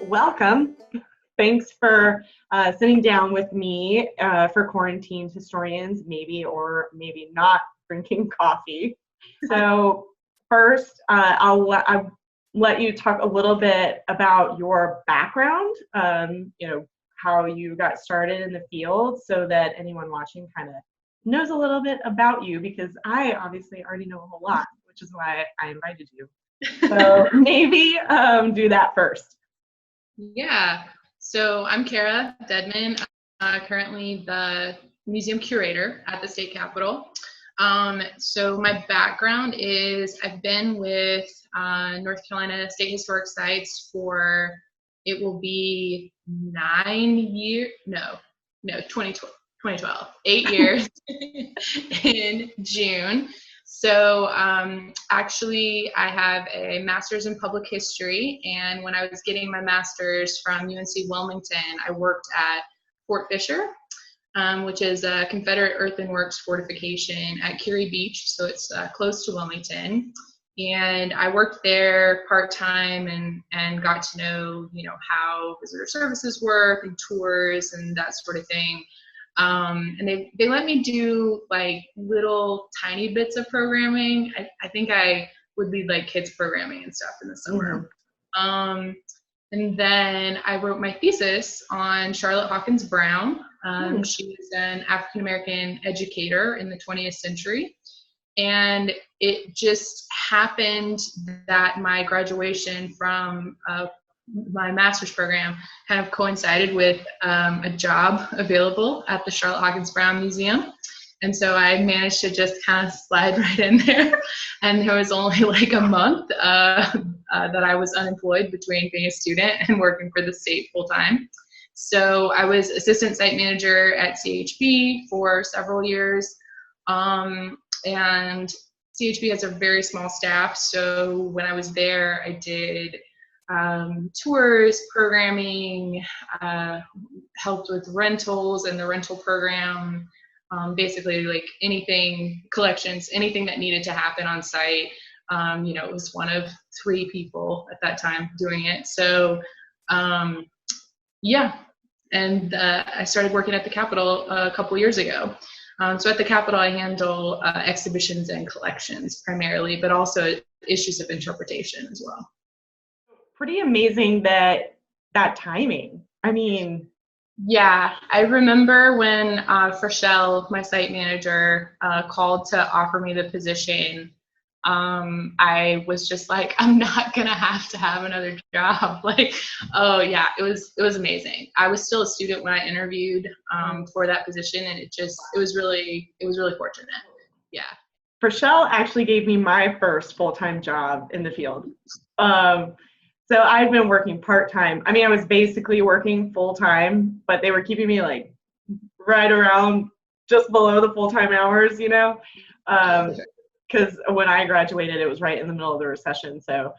welcome. Thanks for sitting down with me for Quarantined Historians, maybe or maybe not drinking coffee. So first, I'll let you talk a little bit about your background, how you got started in the field so that anyone watching kind of knows a little bit about you, because I obviously already know a whole lot, which is why I invited you. So maybe do that first. Yeah, so I'm Kara Deadmon, currently the museum curator at the state capitol. So my background is I've been with North Carolina State Historic Sites for, it will be 2012, 8 years in June. So actually I have a master's in public history, and when I was getting my master's from UNC Wilmington, I worked at Fort Fisher, which is a Confederate earthworks fortification at Curie Beach, so it's close to Wilmington. And I worked there part-time and got to know, how visitor services work and tours and that sort of thing. And they let me do like little tiny bits of programming. I think I would lead like kids programming and stuff in the summer. Mm-hmm. And then I wrote my thesis on Charlotte Hawkins Brown. She was an African-American educator in the 20th century. And it just happened that my graduation from my master's program kind of coincided with a job available at the Charlotte Hawkins Brown Museum. And so I managed to just kind of slide right in there. And there was only like a month that I was unemployed between being a student and working for the state full time. So I was assistant site manager at CHB for several years. And CHB has a very small staff. So when I was there, I did tours, programming, helped with rentals and the rental program, basically like anything, collections, anything that needed to happen on site. It was one of 3 people at that time doing it. So and I started working at the Capitol a couple years ago. So at the Capitol, I handle exhibitions and collections primarily, but also issues of interpretation as well. Pretty amazing that timing. I mean, yeah, I remember when Freshelle, my site manager, called to offer me the position. I was just like, I'm not gonna have to have another job. Like, oh yeah, it was amazing. I was still a student when I interviewed for that position, and it was really fortunate. Yeah. Freshelle actually gave me my first full-time job in the field. So I'd been working part-time. I mean, I was basically working full-time, but they were keeping me like right around just below the full-time hours, because when I graduated, it was right in the middle of the recession. So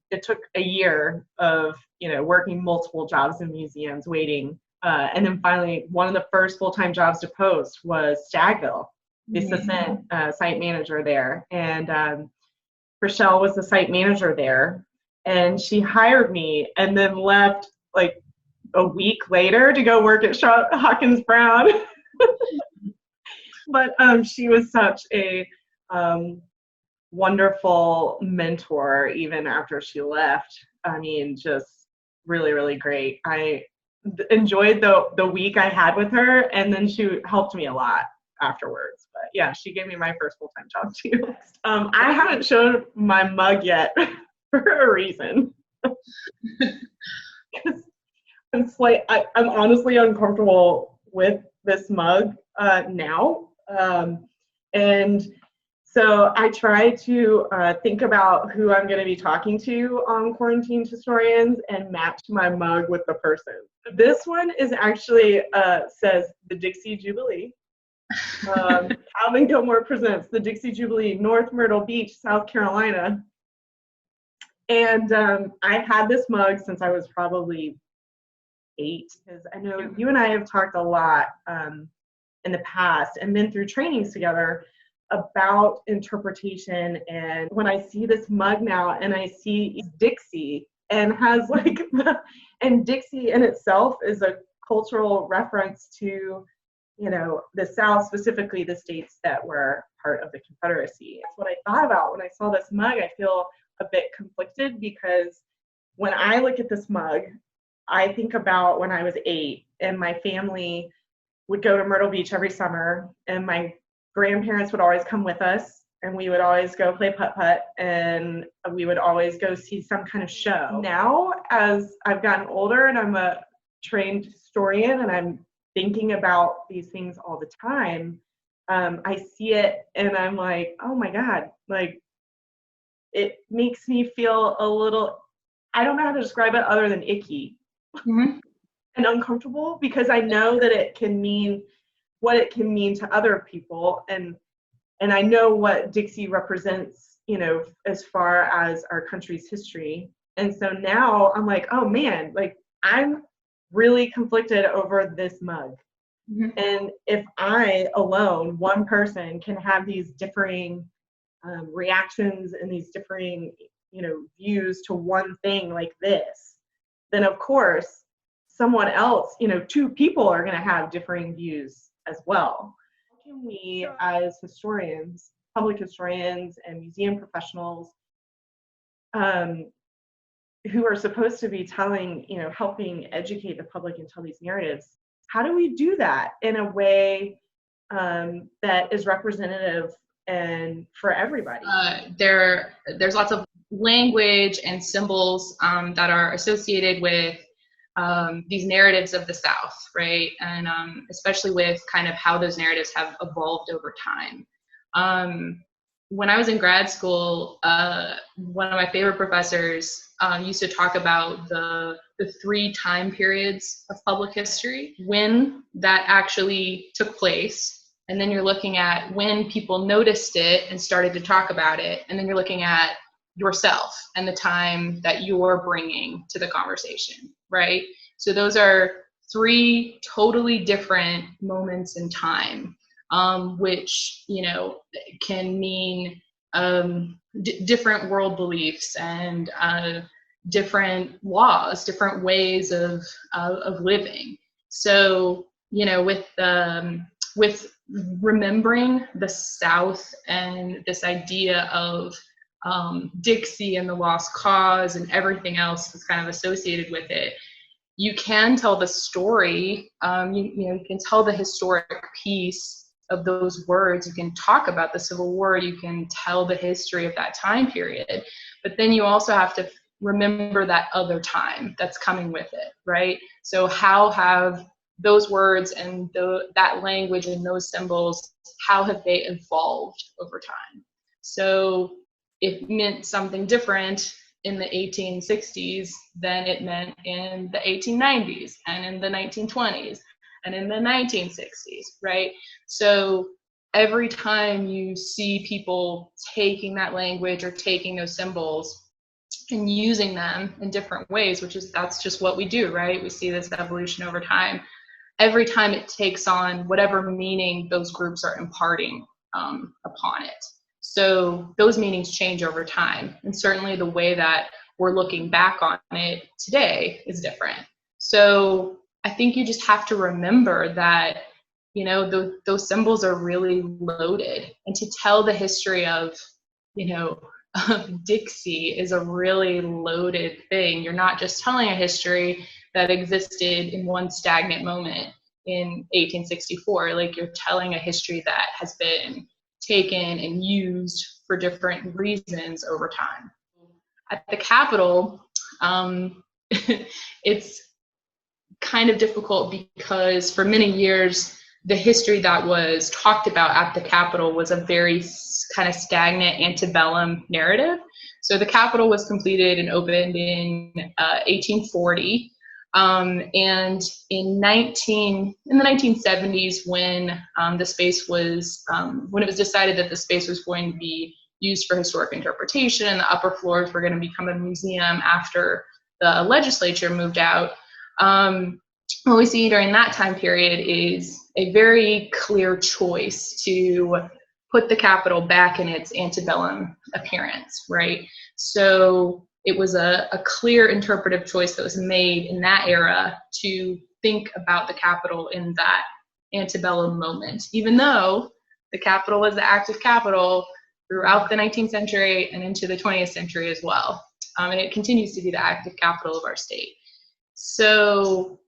it took a year of, working multiple jobs in museums, waiting. And then finally, one of the first full-time jobs to post was Stagville, the assistant site manager there. And Freshelle was the site manager there. And she hired me and then left like a week later to go work at Charlotte Hawkins Brown. But she was such a wonderful mentor even after she left. I mean, just really, really great. I enjoyed the week I had with her, and then she helped me a lot afterwards. But yeah, she gave me my first full-time job too. I haven't shown my mug yet. For a reason. I'm honestly uncomfortable with this mug now. And so I try to think about who I'm going to be talking to on Quarantined Historians and match my mug with the person. This one is actually says the Dixie Jubilee. Alvin Gilmore presents the Dixie Jubilee, North Myrtle Beach, South Carolina. And I've had this mug since I was probably 8, because I know you and I have talked a lot in the past and been through trainings together about interpretation. And when I see this mug now and I see Dixie, and has like, and Dixie in itself is a cultural reference to, you know, the South, specifically the states that were part of the Confederacy. That's what I thought about when I saw this mug. I feel a bit conflicted because when I look at this mug, I think about when I was 8 and my family would go to Myrtle Beach every summer, and my grandparents would always come with us, and we would always go play putt-putt, and we would always go see some kind of show. Now, as I've gotten older and I'm a trained historian and I'm thinking about these things all the time, I see it and I'm like, oh my God, like, it makes me feel a little, I don't know how to describe it other than icky. Mm-hmm. And uncomfortable, because I know that it can mean what it can mean to other people, and I know what Dixie represents, you know, as far as our country's history. And so now I'm like, oh man, like, I'm really conflicted over this mug. Mm-hmm. And if I alone, one person, can have these differing reactions and these differing, you know, views to one thing like this, then of course someone else, you know, 2 people are going to have differing views as well. How can we, as historians, public historians and museum professionals, who are supposed to be telling, you know, helping educate the public and tell these narratives, how do we do that in a way that is representative and for everybody? There's lots of language and symbols that are associated with these narratives of the South, right? And especially with kind of how those narratives have evolved over time. When I was in grad school, one of my favorite professors used to talk about the 3 time periods of public history, when that actually took place, and then you're looking at when people noticed it and started to talk about it, and then you're looking at yourself and the time that you're bringing to the conversation, right? So those are 3 totally different moments in time, which, you know, can mean different world beliefs and different laws, different ways of living. So, you know, with remembering the South and this idea of Dixie and the lost cause and everything else that's kind of associated with it, you can tell the story. You can tell the historic piece of those words. You can talk about the Civil War. You can tell the history of that time period. But then you also have to remember that other time that's coming with it, right? So how have those words and that language and those symbols, how have they evolved over time? So it meant something different in the 1860s than it meant in the 1890s and in the 1920s and in the 1960s, right? So every time you see people taking that language or taking those symbols and using them in different ways, that's just what we do, right? We see this evolution over time. Every time it takes on whatever meaning those groups are imparting upon it. So those meanings change over time. And certainly the way that we're looking back on it today is different. So I think you just have to remember that, you know, those symbols are really loaded. And to tell the history of, you know, Dixie is a really loaded thing. You're not just telling a history that existed in one stagnant moment in 1864. Like, you're telling a history that has been taken and used for different reasons over time. At the Capitol, it's kind of difficult because for many years, the history that was talked about at the Capitol was a very kind of stagnant antebellum narrative. So the Capitol was completed and opened in 1840. And in the 1970s, when the space was, when it was decided that the space was going to be used for historic interpretation and the upper floors were going to become a museum after the legislature moved out, what we see during that time period is a very clear choice to put the Capitol back in its antebellum appearance, right? So it was a clear interpretive choice that was made in that era to think about the Capitol in that antebellum moment, even though the Capitol was the active capital throughout the 19th century and into the 20th century as well. And it continues to be the active capital of our state. So,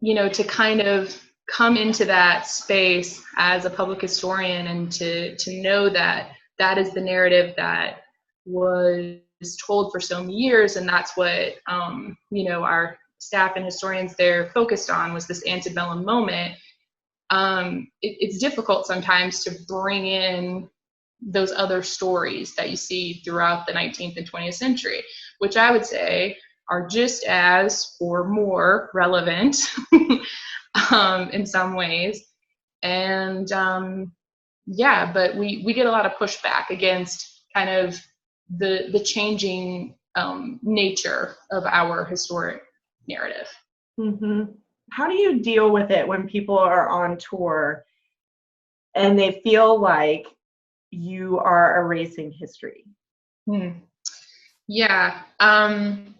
you know, to kind of come into that space as a public historian and to know that that is the narrative that was told for so many years, and that's what, you know, our staff and historians there focused on, was this antebellum moment. It's difficult sometimes to bring in those other stories that you see throughout the 19th and 20th century, which I would say are just as or more relevant in some ways. And yeah, but we get a lot of pushback against kind of the changing nature of our historic narrative. Mm-hmm. How do you deal with it when people are on tour and they feel like you are erasing history? Yeah,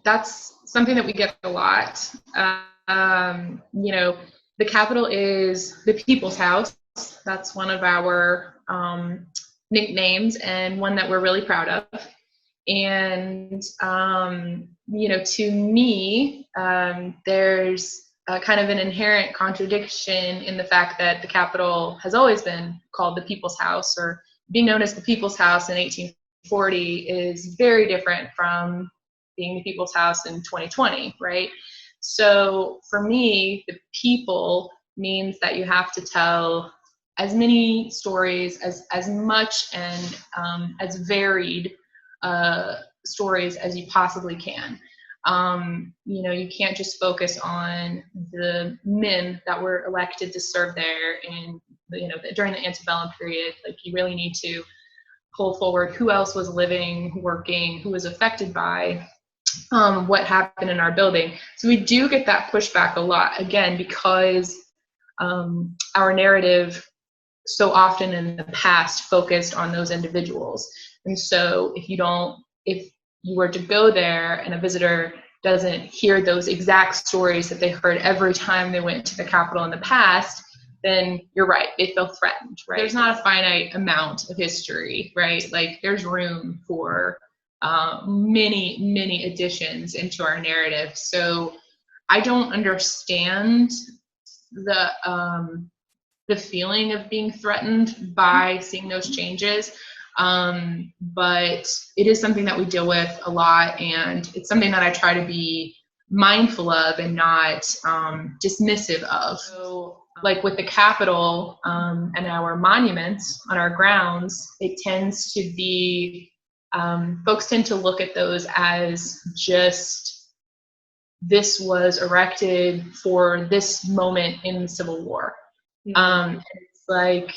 that's something that we get a lot. You know, the Capitol is the people's house. That's one of our nicknames, and one that we're really proud of. And, you know, to me, there's kind of an inherent contradiction in the fact that the Capitol has always been called the people's house, or being known as the people's house in 1840 is very different from being the people's house in 2020, right? So for me, the people means that you have to tell as many stories, as much and as varied stories as you possibly can. You know, you can't just focus on the men that were elected to serve there and, you know, during the antebellum period. Like, you really need to pull forward who else was living, working, who was affected by what happened in our building. So we do get that pushback a lot, again, because our narrative so often in the past focused on those individuals. And so if you were to go there and a visitor doesn't hear those exact stories that they heard every time they went to the Capitol in the past, then you're right, they feel threatened, right? There's not a finite amount of history, right? Like, there's room for many, many additions into our narrative. So I don't understand the feeling of being threatened by seeing those changes. But it is something that we deal with a lot, and it's something that I try to be mindful of and not dismissive of. So, like with the Capitol and our monuments on our grounds, it tends to be, folks tend to look at those as just, this was erected for this moment in the Civil War. It's like,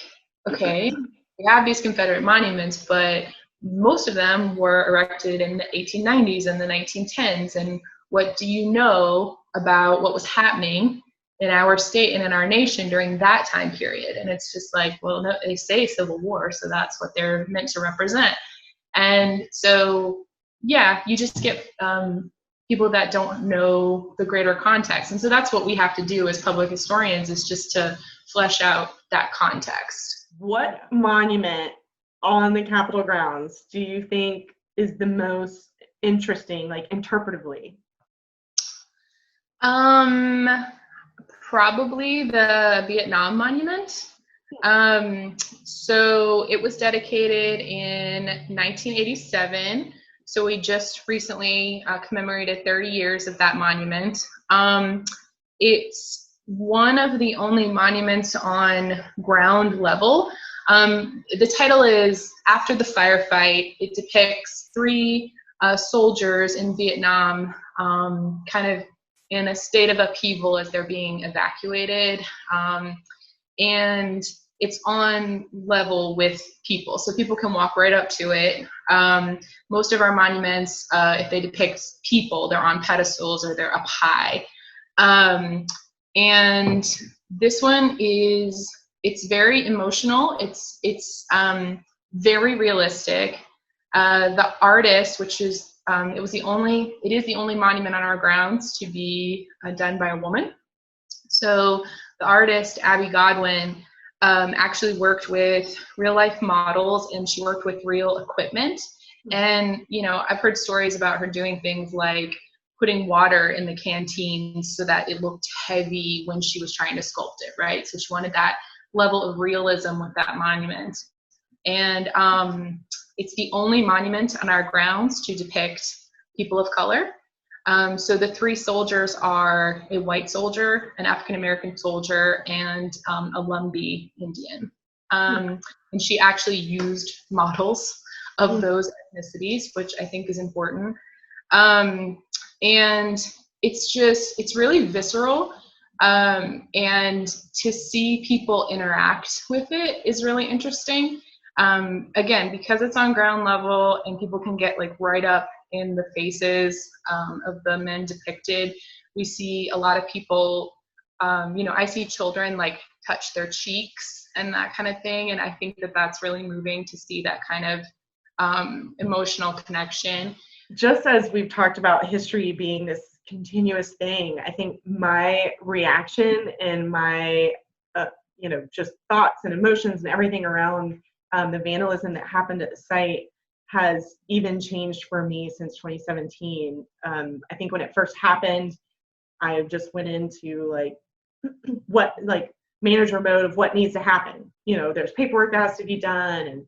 okay, we have these Confederate monuments, but most of them were erected in the 1890s and the 1910s. And what do you know about what was happening in our state and in our nation during that time period? And it's just like, well, no, they say Civil War, so that's what they're meant to represent. And so, yeah, you just get people that don't know the greater context. And so that's what we have to do as public historians, is just to flesh out that context. What monument on the Capitol grounds do you think is the most interesting, like, interpretively? Probably the Vietnam Monument. So it was dedicated in 1987. So we just recently commemorated 30 years of that monument. It's one of the only monuments on ground level. The title is After the Firefight. It depicts 3 soldiers in Vietnam kind of in a state of upheaval as they're being evacuated. And it's on level with people, so people can walk right up to it. Most of our monuments, if they depict people, they're on pedestals or they're up high. And this one it's very emotional. It's very realistic. The artist, which is it is the only monument on our grounds to be done by a woman. So the artist, Abby Godwin, actually worked with real life models, and she worked with real equipment. And, I've heard stories about her doing things like putting water in the canteen so that it looked heavy when she was trying to sculpt it, right? So she wanted that level of realism with that monument. And it's the only monument on our grounds to depict people of color. So the three soldiers are a white soldier, an African-American soldier, and a Lumbee Indian. And she actually used models of those ethnicities, which I think is important. And it's really visceral. And to see people interact with it is really interesting. Again, because it's on ground level and people can get like right up in the faces of the men depicted. We see a lot of people, I see children like touch their cheeks and that kind of thing. And I think that that's really moving to see that kind of emotional connection. Just as we've talked about history being this continuous thing, I think my reaction and my, just thoughts and emotions and everything around the vandalism that happened at the site has even changed for me since 2017. I think when it first happened, I just went into manager mode of what needs to happen. There's paperwork that has to be done, and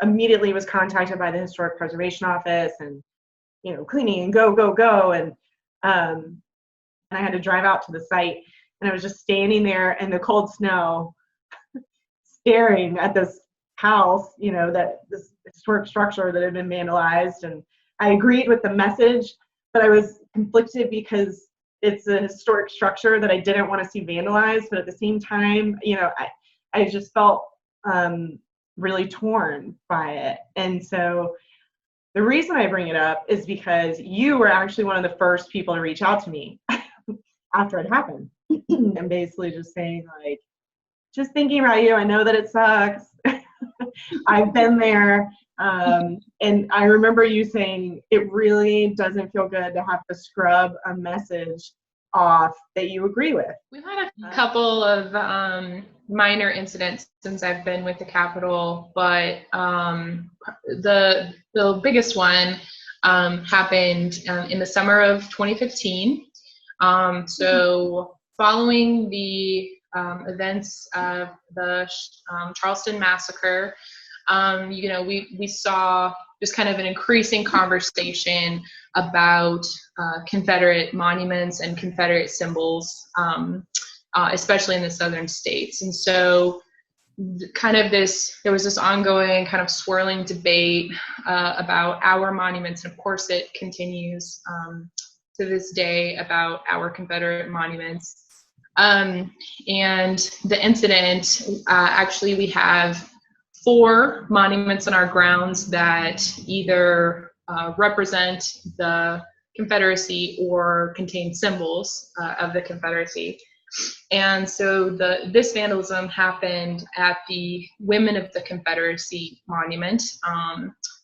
immediately was contacted by the Historic Preservation Office, and cleaning and go, and I had to drive out to the site, and I was just standing there in the cold snow, staring at this house, that this historic structure that had been vandalized. And I agreed with the message, but I was conflicted because it's a historic structure that I didn't want to see vandalized. But at the same time, I just felt really torn by it. And so the reason I bring it up is because you were actually one of the first people to reach out to me after it happened. And basically just saying, like, just thinking about you, I know that it sucks. I've been there. And I remember you saying it really doesn't feel good to have to scrub a message off that you agree with. We've had a couple of minor incidents since I've been with the Capitol, but the biggest one happened in the summer of 2015. So following the events of the Charleston massacre, we saw just kind of an increasing conversation about Confederate monuments and Confederate symbols, especially in the southern states. And so there was this ongoing kind of swirling debate about our monuments, and of course it continues to this day about our Confederate monuments. And the incident, actually we have 4 monuments on our grounds that either represent the Confederacy or contain symbols of the Confederacy. And so this vandalism happened at the Women of the Confederacy Monument,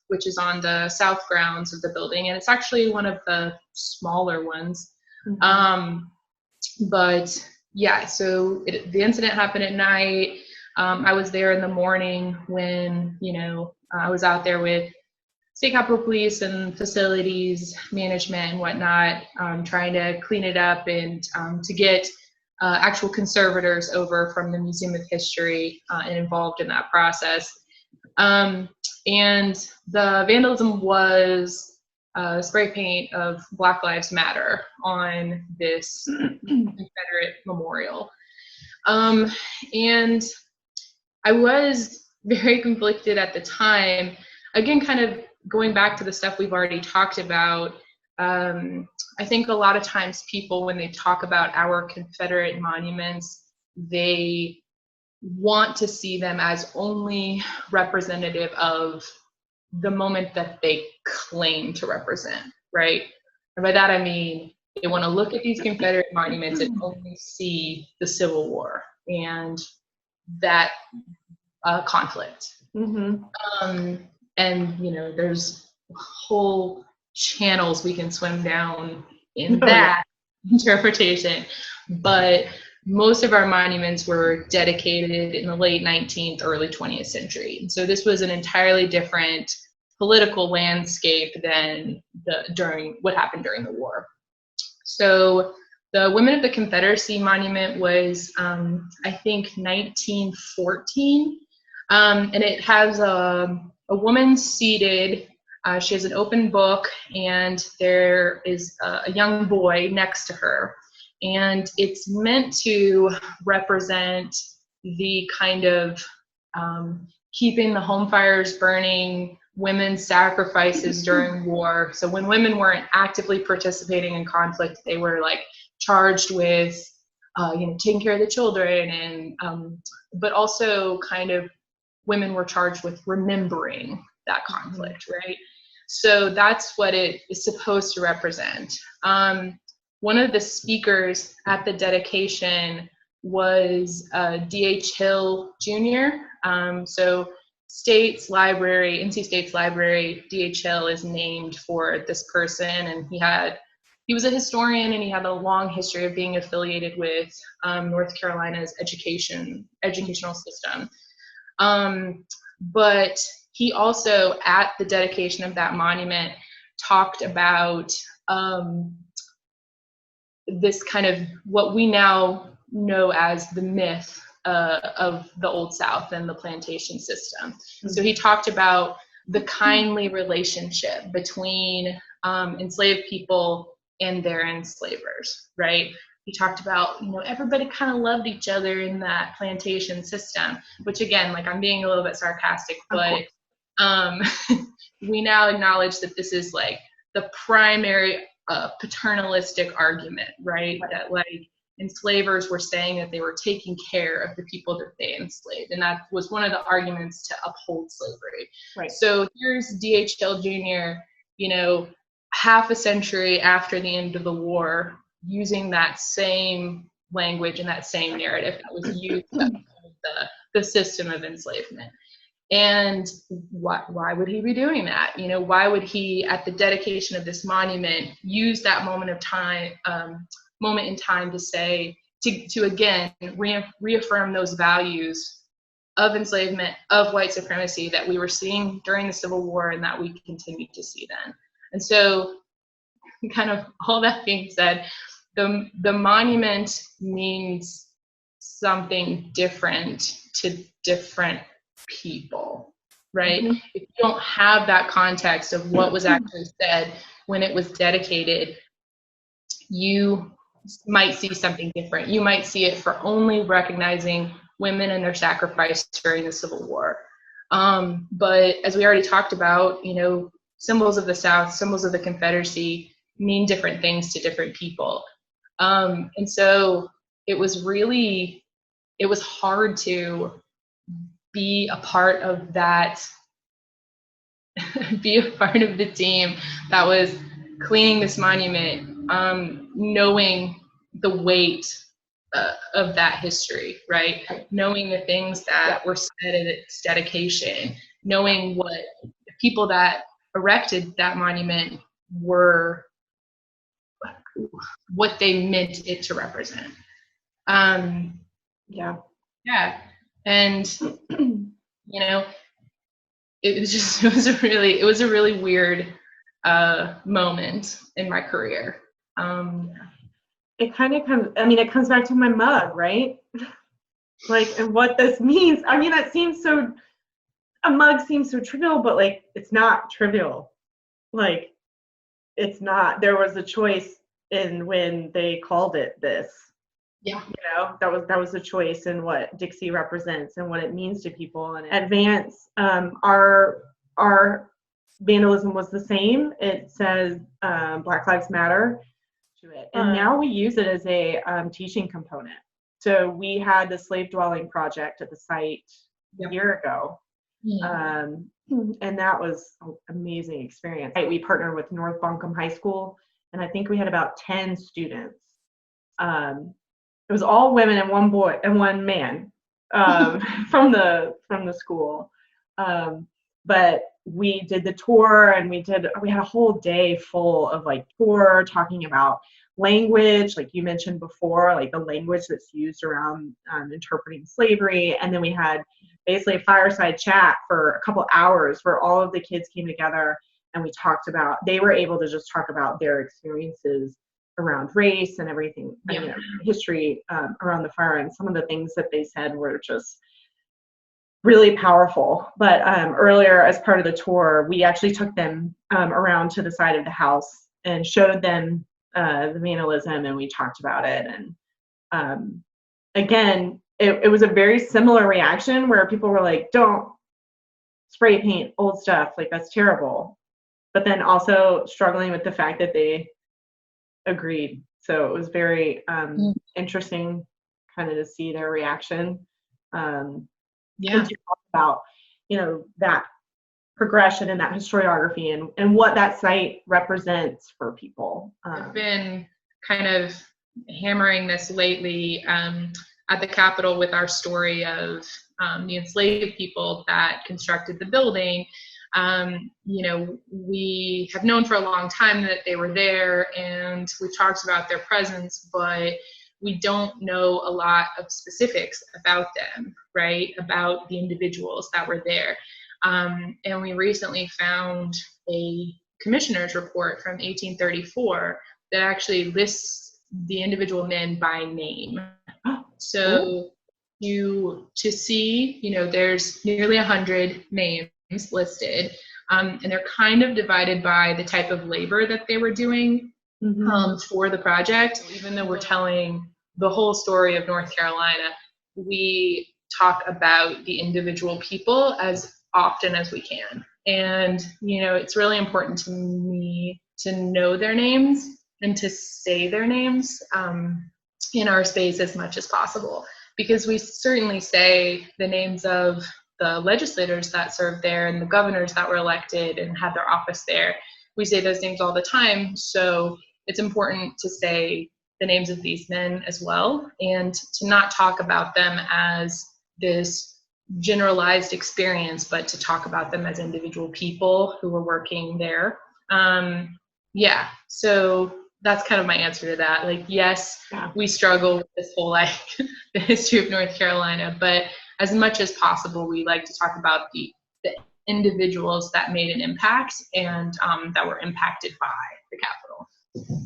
which is on the south grounds of the building. And it's actually one of the smaller ones. Mm-hmm. But yeah, so the incident happened at night. I was there in the morning when, I was out there with State Capitol Police and facilities management and whatnot, trying to clean it up and to get actual conservators over from the Museum of History and involved in that process. And the vandalism was spray paint of Black Lives Matter on this Confederate memorial. And I was very conflicted at the time. Again, kind of going back to the stuff we've already talked about, I think a lot of times people, when they talk about our Confederate monuments, they want to see them as only representative of the moment that they claim to represent, right? And by that I mean they want to look at these Confederate monuments and only see the Civil War and that conflict. Mm-hmm. And there's a whole channels we can swim down in that interpretation. But most of our monuments were dedicated in the late 19th, early 20th century. And so this was an entirely different political landscape than what happened during the war. So the Women of the Confederacy monument was, I think, 1914. And it has a woman seated. She has an open book, and there is a young boy next to her. And it's meant to represent the kind of keeping the home fires burning, women's sacrifices during war. So when women weren't actively participating in conflict, they were like charged with, taking care of the children, and but also kind of women were charged with remembering that conflict, right? So that's what it is supposed to represent. One of the speakers at the dedication was D.H. Hill Jr. So State's Library, NC State's Library, D.H. Hill is named for this person, and he was a historian, and he had a long history of being affiliated with North Carolina's educational system. But he also, at the dedication of that monument, talked about this kind of what we now know as the myth of the Old South and the plantation system. Mm-hmm. So he talked about the kindly relationship between enslaved people and their enslavers, right? He talked about, everybody kind of loved each other in that plantation system, which again, like, I'm being a little bit sarcastic, but we now acknowledge that this is like the primary paternalistic argument, right? That like enslavers were saying that they were taking care of the people that they enslaved. And that was one of the arguments to uphold slavery. Right. So here's D.H. Hill Jr., half a century after the end of the war, using that same language and that same narrative that was used to the system of enslavement. And why would he be doing that? Why would he, at the dedication of this monument, use that moment in time to say, to again reaffirm those values of enslavement, of white supremacy that we were seeing during the Civil War and that we continued to see then. And so, kind of all that being said, the monument means something different to different people, right? Mm-hmm. If you don't have that context of what was actually said when it was dedicated, you might see something different. You might see it for only recognizing women and their sacrifice during the Civil War. But as we already talked about, symbols of the South, symbols of the Confederacy mean different things to different people. And so it was hard to be a part of that, be a part of the team that was cleaning this monument, knowing the weight of that history, right? Knowing the things that were said at its dedication, knowing what the people that erected that monument were, what they meant it to represent. And it was a really weird moment in my career. It kind of it comes back to my mug, right? Like, and what this means. A mug seems so trivial, but like, it's not trivial. Like, it's not. There was a choice in when they called it this. Yeah. That was a choice in what Dixie represents and what it means to people. And at Vance, our vandalism was the same. It says Black Lives Matter to it. And now we use it as a teaching component. So we had the slave dwelling project at the site a year ago. And that was an amazing experience. We partnered with North Buncombe High School, and I think we had about 10 students. It was all women and one boy and one man from the school. But we did the tour, and we had a whole day full of like tour talking about language, like you mentioned before, like the language that's used around interpreting slavery. And then we had basically a fireside chat for a couple hours where all of the kids came together and we talked about, they were able to just talk about their experiences around race and everything, you know, history around the fire. And some of the things that they said were just really powerful. But earlier, as part of the tour, we actually took them around to the side of the house and showed them the vandalism, and we talked about it. And again, it was a very similar reaction where people were like, don't spray paint old stuff, like that's terrible. But then also struggling with the fact that they agreed. So it was very interesting kind of to see their reaction. To talk about, you know, that progression and that historiography and what that site represents for people. I've been kind of hammering this lately at the Capitol with our story of the enslaved people that constructed the building. You know, we have known for a long time that they were there, and we've talked about their presence, but we don't know a lot of specifics about them, right? About the individuals that were there. And we recently found a commissioner's report from 1834 that actually lists the individual men by name. So to see, you know, there's nearly 100 names listed, and they're kind of divided by the type of labor that they were doing for the project. Even though we're telling the whole story of North Carolina, we talk about the individual people as often as we can. And, you know, it's really important to me to know their names and to say their names in our space as much as possible, because we certainly say the names of the legislators that served there and the governors that were elected and had their office there. We say those names all the time. So it's important to say the names of these men as well, and to not talk about them as this generalized experience, but to talk about them as individual people who were working there. So that's kind of my answer to that. Like, yes, we struggle with this whole, like, the history of North Carolina, but as much as possible, we like to talk about the individuals that made an impact and that were impacted by the Capitol.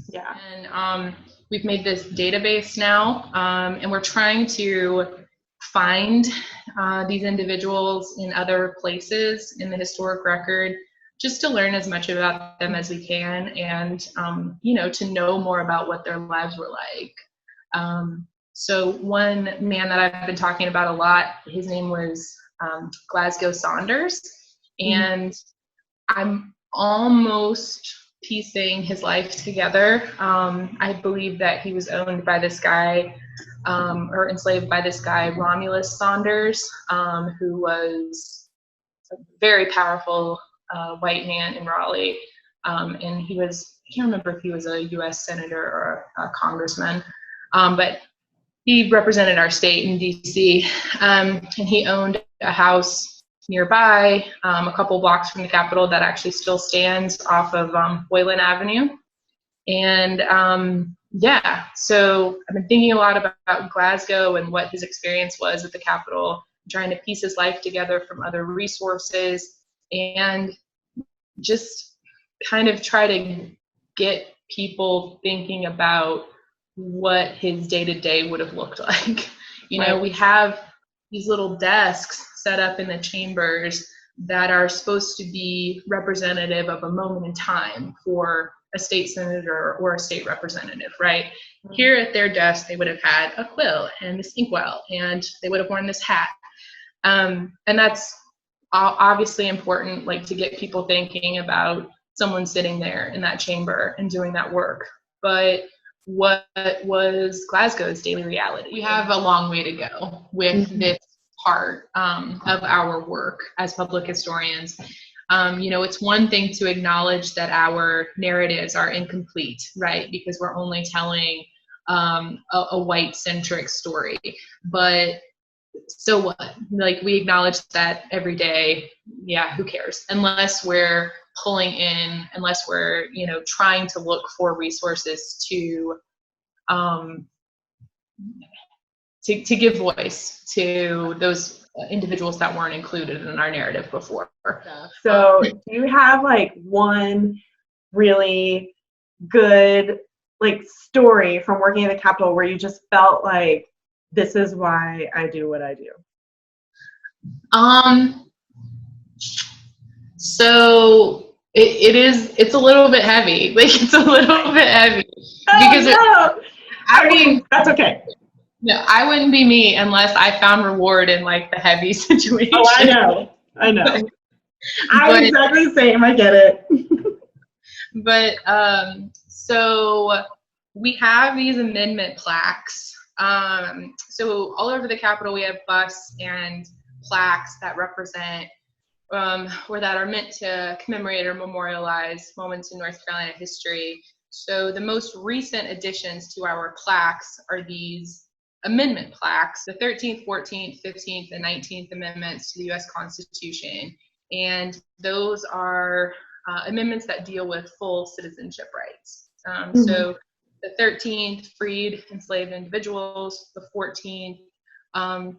Yeah. And we've made this database now, and we're trying to find these individuals in other places in the historic record, just to learn as much about them as we can, and you know, to know more about what their lives were like. So one man that I've been talking about a lot, his name was Glasgow Saunders, and I'm almost piecing his life together. I believe that he was owned by this guy, or enslaved by this guy, Romulus Saunders, who was a very powerful white man in Raleigh. And he was, I can't remember if he was a U.S. senator or a congressman, but he represented our state in D.C., and he owned a house nearby, a couple blocks from the Capitol, that actually still stands off of Boylan Avenue. And so I've been thinking a lot about Glasgow and what his experience was at the Capitol, trying to piece his life together from other resources, and just kind of try to get people thinking about what his day-to-day would have looked like. You know, we have these little desks set up in the chambers that are supposed to be representative of a moment in time for a state senator or a state representative, right? Here at their desk, they would have had a quill and this inkwell, and they would have worn this hat. And that's obviously important, like, to get people thinking about someone sitting there in that chamber and doing that work. But what was Glasgow's daily reality? We have a long way to go with this part of our work as public historians. You know, it's one thing to acknowledge that our narratives are incomplete, right? Because we're only telling a white-centric story. But so what? Like, we acknowledge that every day. Yeah, who cares? Unless we're pulling in, unless we're, trying to look for resources to give voice to those individuals that weren't included in our narrative before. So do you have like one really good story from working at the Capitol where you just felt like, this is why I do what I do? So it's a little bit heavy. It's a little bit heavy. Because no. I mean, that's okay. No, I wouldn't be me unless I found reward in the heavy situation. Oh, I know. I'm exactly the same. I get it. But so we have these amendment plaques. So all over the Capitol, we have busts and plaques that represent or that are meant to commemorate or memorialize moments in North Carolina history. So the most recent additions to our plaques are these amendment plaques, the 13th, 14th, 15th, and 19th Amendments to the U.S. Constitution. And those are amendments that deal with full citizenship rights. So the 13th freed enslaved individuals, the 14th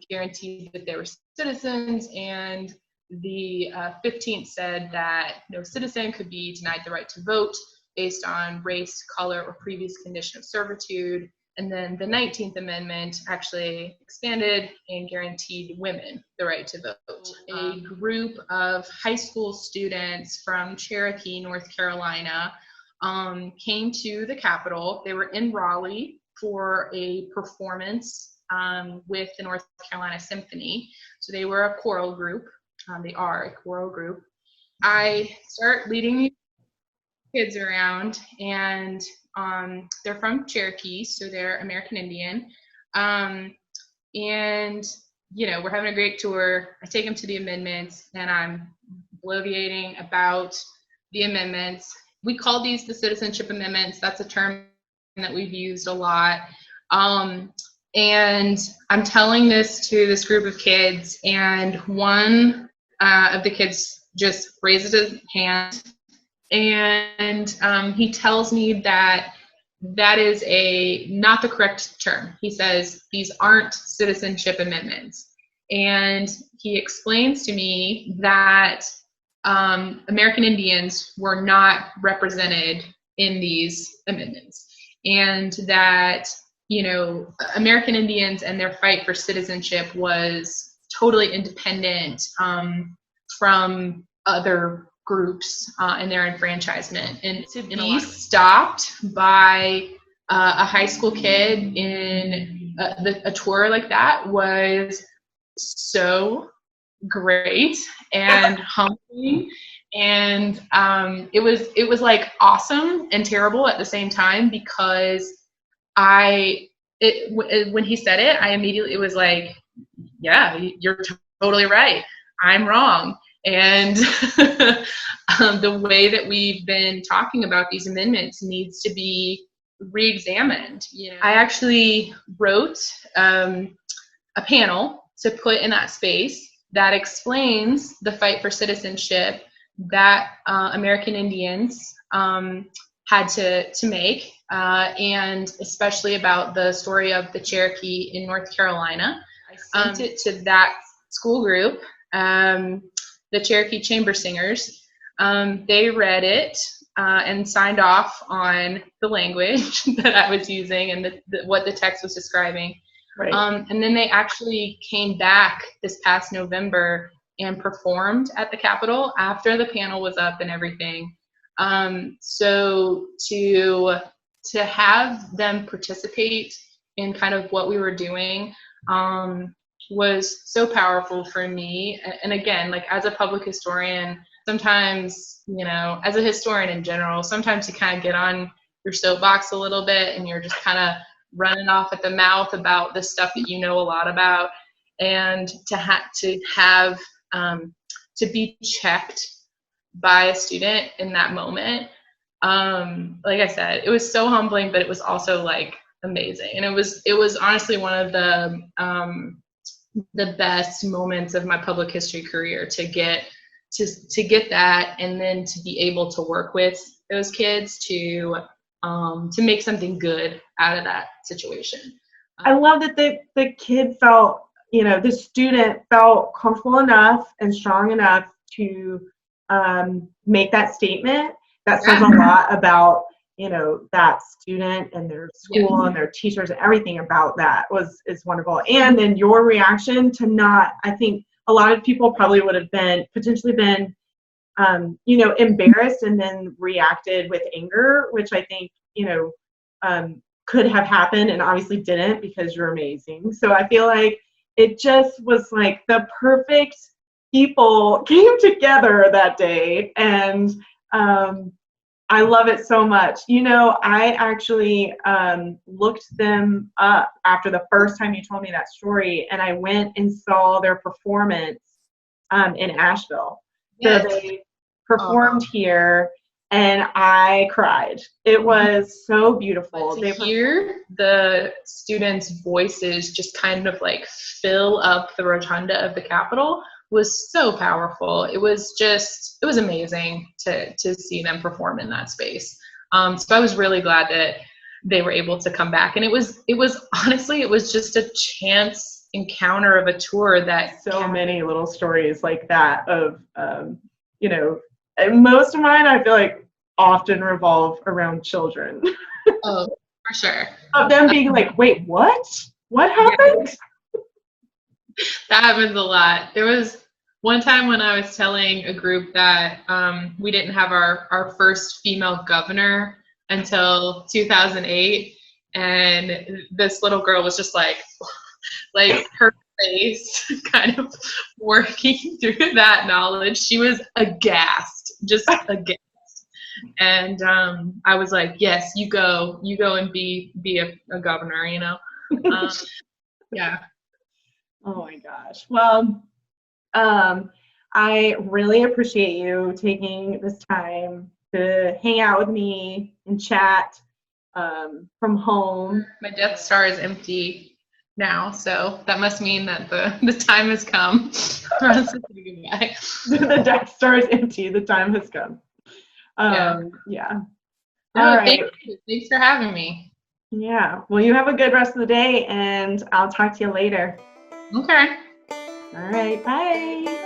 guaranteed that they were citizens, and the 15th said that no citizen could be denied the right to vote based on race, color, or previous condition of servitude. And then the 19th Amendment actually expanded and guaranteed women the right to vote. A group of high school students from Cherokee, North Carolina, came to the Capitol. They were in Raleigh for a performance with the North Carolina Symphony. So they were a choral group. They are a choral group. I start leading these kids around, and they're from Cherokee, so they're American Indian. And, we're having a great tour. I take them to the amendments, and I'm bloviating about the amendments. We call these the Citizenship Amendments. That's a term that we've used a lot. And I'm telling this to this group of kids, and one of the kids just raises his hand, and he tells me that is not the correct term. He says these aren't citizenship amendments, and he explains to me that American Indians were not represented in these amendments, and that American Indians and their fight for citizenship was totally independent from other groups and their enfranchisement. And to be stopped by a high school kid in a tour like that was so great and humbling, and it was awesome and terrible at the same time, because when he said it, I immediately was like, yeah, you're totally right, I'm wrong. And the way that we've been talking about these amendments needs to be re-examined. I actually wrote a panel to put in that space that explains the fight for citizenship that American Indians had to make, and especially about the story of the Cherokee in North Carolina. I sent it to that school group, the Cherokee Chamber Singers. They read it and signed off on the language that I was using and what the text was describing. Right. And then they actually came back this past November and performed at the Capitol after the panel was up and everything. So to have them participate in kind of what we were doing was so powerful for me. And again, as a public historian, sometimes, as a historian in general, sometimes you kind of get on your soapbox a little bit and you're just kind of running off at the mouth about the stuff that you know a lot about, and to be checked by a student in that moment. Like I said, it was so humbling, but it was also amazing. And it was honestly one of the the best moments of my public history career to get that, and then to be able to work with those kids to make something good out of that situation. I love that the kid felt, the student felt comfortable enough and strong enough to make that statement. That says a lot about, that student and their school and their teachers, and everything about that is wonderful. And then your reaction to not, I think a lot of people probably would have potentially been, embarrassed and then reacted with anger, which I think, could have happened and obviously didn't, because you're amazing. So I feel like it just was like the perfect people came together that day, and I love it so much. I actually looked them up after the first time you told me that story, and I went and saw their performance in Asheville. Yes. So they performed here, and I cried. It was so beautiful. To hear the students' voices just kind of like fill up the rotunda of the Capitol was so powerful. It was amazing to see them perform in that space. So I was really glad that they were able to come back. And it was honestly, it was just a chance encounter of a tour that so many little stories like that of, and most of mine, I feel like, often revolve around children. Oh, for sure. Of them being like, wait, what? What happened? That happens a lot. There was one time when I was telling a group that we didn't have our first female governor until 2008, and this little girl was just like her face kind of working through that knowledge. She was aghast, just aghast. And I was like, yes, you go and be a governor, yeah. Oh my gosh. Well, I really appreciate you taking this time to hang out with me and chat from home. My Death Star is empty now, so that must mean that the time has come for us to say goodbye. The Death Star is empty. The time has come. Yeah. All right. Thanks for having me. Yeah. Well, you have a good rest of the day, and I'll talk to you later. Okay. All right. Bye.